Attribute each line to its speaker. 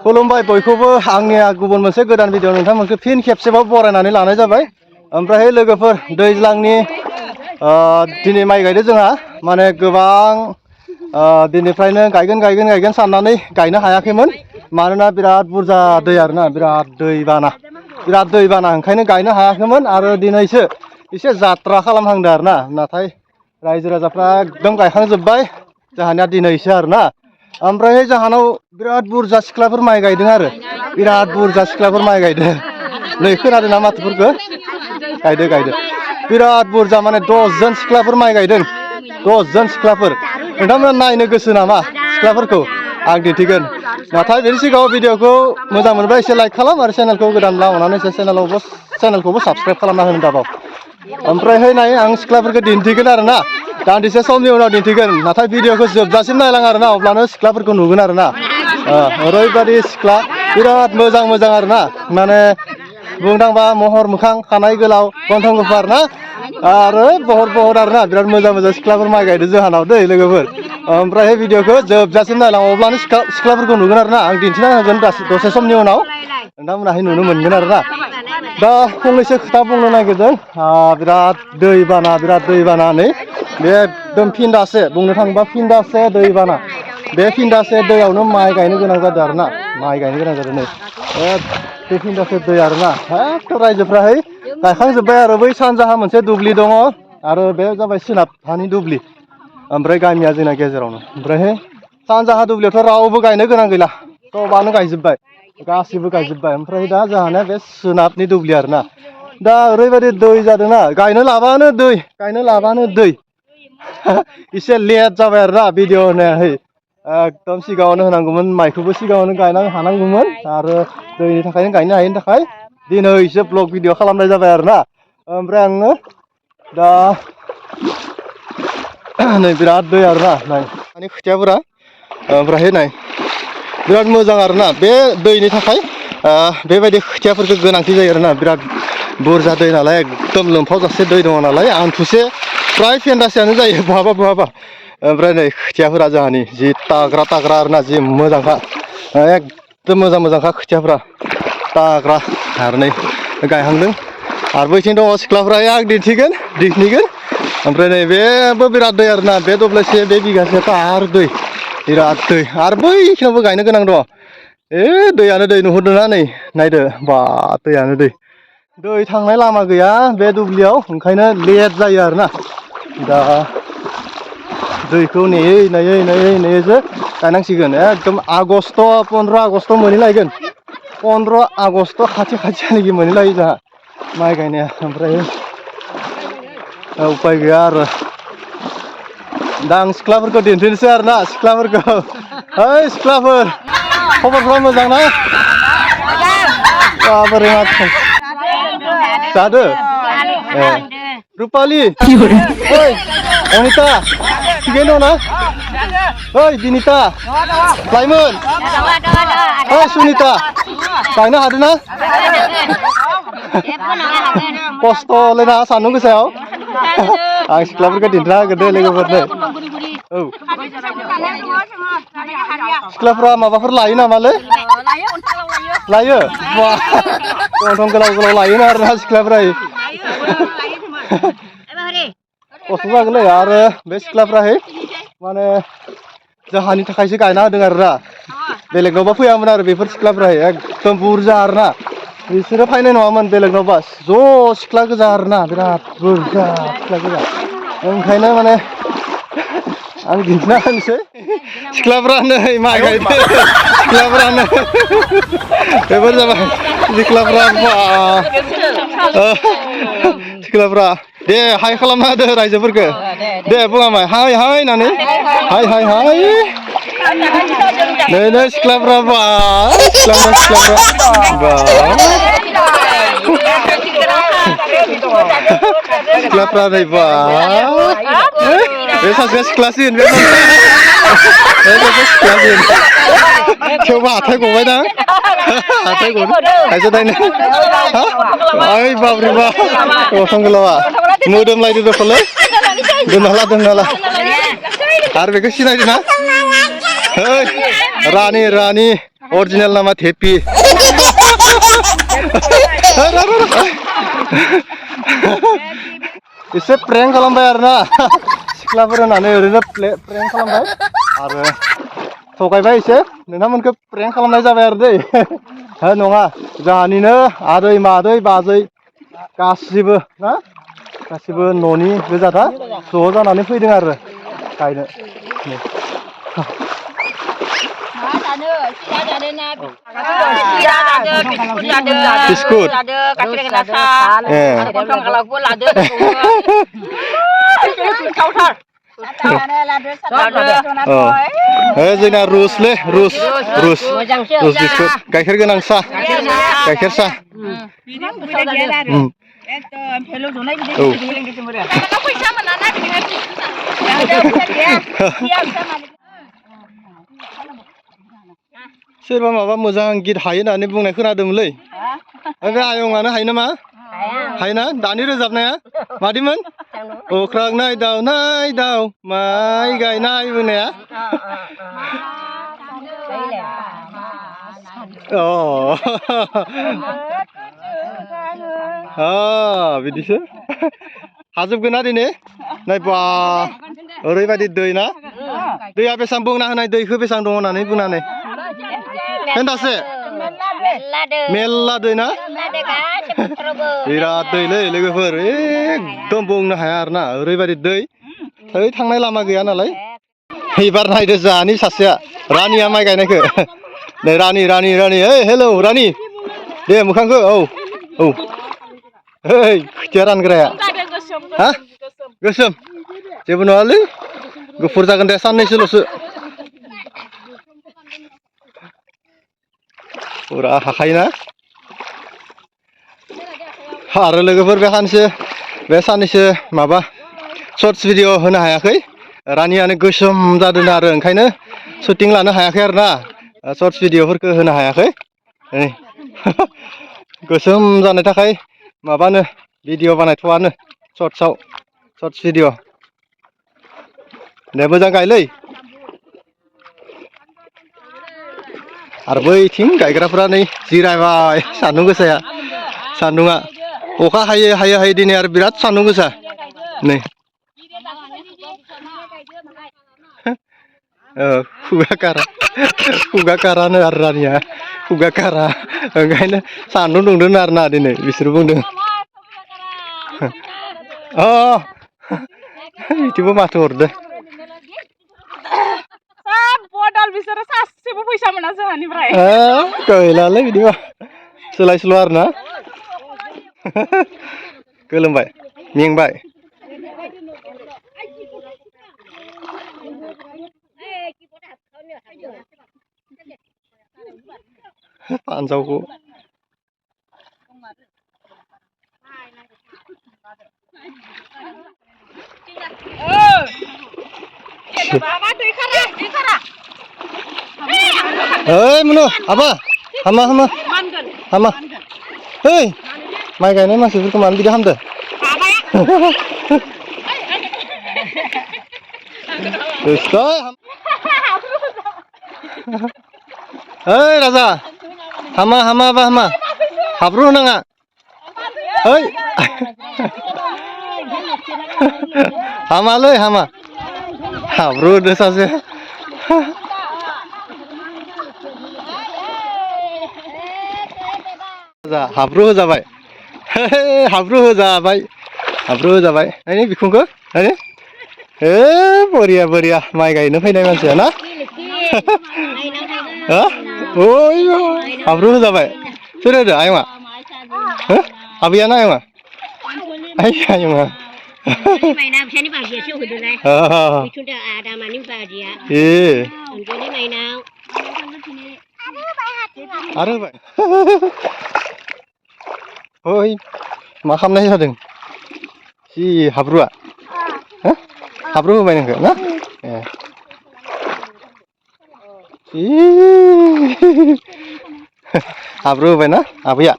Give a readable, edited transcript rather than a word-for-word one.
Speaker 1: खुलुमबाय बयखौबो आंनिया गुबुन मोनसे गोदान भिडिअ नोंथांमोनखौ फिन खेबसेबाव बरायनानै लानाय जाबाय। ओमफ्राय लोगोफोर दैज्लांनि दिनै माइ गायदों जोंहा माने गोबां दिननिफ्रायनो गायगोन साननानै गायनो हायाखैमोन मानोना बिराद बुरजा दै आरोना बिराद दैबाना ओंखायनो गायनो हायाखैमोन आरो दिनैसो एसे जात्रा खालामहांदों आरोना नाथाय रायजो राजाफ्रा एकदम गायखांजोब्बाय जोंहानिया दिनैसो आरोना। ओमफ्राय जाहानाव बिराद बुरजा सिख्लाफोर माइ गायदों आरो बिराद बुरजा सिख्लाफोर माइ गायदों। नै खोनादों ना माथोफोरखौ गायदों बिराद बुरजा माने 10 जन सिख्लाफोर माइ गायदों 10 जन सिख्लाफोर। नोंथांमोना नायनो गोसो नामा सिख्लाफोरखौ आं दिन्थिगोन। नाथाय बेनि सिगाङाव भिडिअखौ मोजां मोनबा एसे लाइक खालाम आरो चेनेलखौ गोदान लाबोनानै एसे चेनेलखौबो साबस्क्राइब खालामना होनो दाबाव। ओमफ्रायहाय नाय आं सिख्लाफोरखौ दिन्थिगोन आरोना दान्दिसे समनि उनाव दिन्थिगोन नाथाय भिडिअखौ जोबजासिम नायलां आरोना अब्लानो सिख्लाफोरखौ नुगोन आरोना। ओरैबायदि सिख्ला बिराद मोजां आरोना माने बुंनो थांबा महर मोखां खानाय गोलाव गन्थं गुफार ना आरो बहर आरोना बिराद मोजां सिख्लाफोर माइ गायदों जोंहानाव दै लोगोफोर। ओमफ्राय भिडिअखौ जोबजासिम नायलां अब्लानो सिख्लाफोरखौ नुगोन आरोना आं दिन्थिना होगोन दसे समनि उनाव नोंथांमोनाहाय नुनो मोनगोन आरोना। दा फंनैसो खोथा बुंनो नागिरदों बिराद दैबाना नै बे एकदम फिनदासे बुंनो थाङोबा फिनदासे दैबाना बे फिनदासे दैयावनो माइ गायनो गोनां जादों आरोना नै बे फिनदासे दै आरोना एखे रायजोफ्राहाय गायखांजोब्बाय आरो बै सानजाहा मोनसे दुब्लि दङ आरो बे जाबाय सोनाबहानि दुब्लि ओमफ्राय गामिया जोंना गेजेरावनो। ओमफ्रायहाय सानजाहा दुब्लियावथ' रावबो गायनो गोनां गैला सबानो गायजोब्बाय गासिबो गायजोब्बाय। ओमफ्राय दा जोंहानिया बे सोनाबनि दुब्लि आरोना दा ओरैबायदि दै जादोंना गायनो लाबानो दै एसे लेट जाबाय आरोना भिडिअ होनायाहै एकदम सिगाङावनो होनांगौमोन माइखौबो सिगाङावनो गायनो हानांगौमोन आरो दैनि थाखायनो गायनो हायैनि थाखाय दिनैसो ब्लग भिडिअ खालामनाय जाबाय आरोना। ओमफ्राय आङो दा नै बिराद दै आरोना नाय माने खोथियाफोरा ओमफ्रायहाय नाय बिराद मोजां आरोना बे दैनि थाखाय बेबायदि खोथियाफोरखौ गोनांथि जायो आरोना बिराद बुरजा दै नालाय एकदम लोमफावजासे दै दङ नालाय आंथुसे फ्राय फेन्दासेयानो जायो बहाबा। ओमफ्राय नै खोथियाफोरा जोंहानि जि ताग्रा आरोना जि मोजांखा एकदम मोजांखा खोथियाफ्रा ताग्रा आरो नै गायहांदों आरो बैथिं दङ सिख्लाफ्रा आं दिन्थिगोन ओमफ्राय नै बेबो बिराद दै आरोना बे दब्लायसे बे बिगासेयाथ' आरो दै बिराद दै आरो बैखिनावबो गायनो गोनां दङ दैयानो दै नुहुरदोंना नै नायदो बा दैयानो दै थांनाय लामा गैया बे दुब्लियाव ओंखायनो लेट जायो आरोना। दा दैखौ नेयैसो गायनांसिगोन एकदम 15 आगष्ट मोनहैलायगोन 15 आगष्ट खाथियालागि मोनहैलायो जोंहा माइ गायनाया। ओमफ्राय उपाय गैया आरो दा आं सिख्लाफोरखौ दिन्थिनोसै आरोना सिख्लाफोरखौ ओइ सिख्लाफोर खबरफ्रा मोजां ना बोरै माथो जादो रुपालि ओइ अनिता थिगैनो दं ना ओइ बिनिता लाइमोन ओइ सुनिता गायनो हादों ना खस्थ'लै ना सान्दुं गोसायाव आं सिख्लाफोरखौ दिन्थिना होगोन दे लोगोफोरनो। औ सिख्लाफ्रा माबाफोर लायो नामालै लायो गन्थं गोलाव लायोना आरोना सिख्लाफ्रा खस्थ' जागोनलै आरो बे सिख्लाफ्राहाय माने जोंहानि थाखायसो गायना होदों आरोना बेलेगनावबा फैयामोन आरो बेफोर सिख्लाफ्राहाय एकदम बुरजा आरोना बिसोरो फैनाय नङामोन बेलेगनावबा ज' सिख्ला गोजा आरोना बिराद बुरजा सिख्ला गोजा ओंखायनो माने आं दिन्थिना होनोसै सिख्लाफ्रा नै माइ गायदों सिख्लाफ्रानो बेफोर जाबाय सिख्लाफ्रा दे हाय खालामना होदो रायजोफोरखौ दे बुङामाय हाय होननानै हाय नै सिख्लाफ्रा सिख्लाफ्रा नै बे सासेया सिख्लासिन थेवबो हाथाय गबायदां हाथाय गनो थाइसे थाइनै ओइ बाब्रिबा गन्थं गोलावा मोदोमलायदो दखलै दोनना ला आरो बेखौ सिनायदो ना रानि अरिजिनेल नामा थेपि एसे प्रेंक खालामबाय आरोना सिख्लाफोर होननानै ओरैनो प्रेंक खालामबाय आरो थगायबाय एसे नोंथांमोनखौ प्रेंक खालामनाय जाबाय आरो दै नङा जोंहानिनो आदै मादै बाजै गासिबो ना गासिबो न'नि गोजादा ज' जानानै फैदों आरो गायनो बिस्कुट जोंना रुसलै रुस बिस्कुट गाइखेर गोनां साहा गाइखेर साहा सोरबा माबा मोजां गित हायो होननानै बुंनाय खोनादोंमोनलै बे आयंआनो हायो नामा हायोना दानि रोजाबनाया मादिमोन अख्रां नायदाव माइ गायनाय बुंनाया बिदिसो हाजोबगोन ना दिनै नायबा ओरैबायदि दै ना दैया बेसेबां बुंना होनाय दैखौ बेसेबां दङ होननानै बुंनानै दासो मेरला दै ना बिराद दैलै लोगोफोर एकदम बुंनो हाया आरोना ओरैबायदि दै ओइ थांनाय लामा गैया नालाय एबार नायदो जोंहानि सासेया रानिया माइ गायनायखौ नै रानि ओइ हेलौ रानि दे मोखांखौ औ ओइ खोथिया रानग्राया हा गोसोम जेबो नङालै गुफुर जागोन दे साननैसोल'सो फुरा हाखायोना आरो लोगोफोर बे साननैसो माबा सर्टस भिडिअ होनो हायाखै रानियानो गोसोम जादों आरो ओंखायनो शुटिं लानो हायाखै आरो ना सर्टस भिडिअफोरखौ होनो हायाखै गोसोम जानाय थाखाय माबानो भिडिअ बानायथ'वानो सर्टस भिडिअ दे मोजां गायलै आरो बैथिं गायग्राफ्रा नै जिरायबाय सान्दुं गोसाया सान्दुङा अखा हायो दिनै आरो बिराद सान्दुं गोसा नै खुगा कारानो आरो रानिया खुगा कारा ओंखायनो सान्दुं दुंदों आरोना दिनै बिसोर बुंदों बिदिबो माथो हरदो
Speaker 2: बिसोरो सासेबो फैसा मोना जोंहानिफ्राय
Speaker 1: गैलालै बिदिबा सोलाय सोल' आरोना गोलोमबाय मेंबाय पान्जावखौ ओइ मुनु आबा हामा ओइ माइ गायनाय मानसिफोरखौ मानो बिदि हामदो ओइ राजा हामा हाब्रु होनाङा ओइ हामालै हाब्रु होदो सासे हाब्रु होजाबाय नायनि बिखुंखौ नायनि बरिया माइ गायनो फैनाय मानसिया ना हाब्रु होजाबाय सोर होदो आयंआ आबैयाना आयंआ आयंआ आरो होबाय ओइ मा खालामनाय जादों जि हाब्रुआ हाब्रु होबाय नोंखौ ना हाब्रु होबाय ना आबैया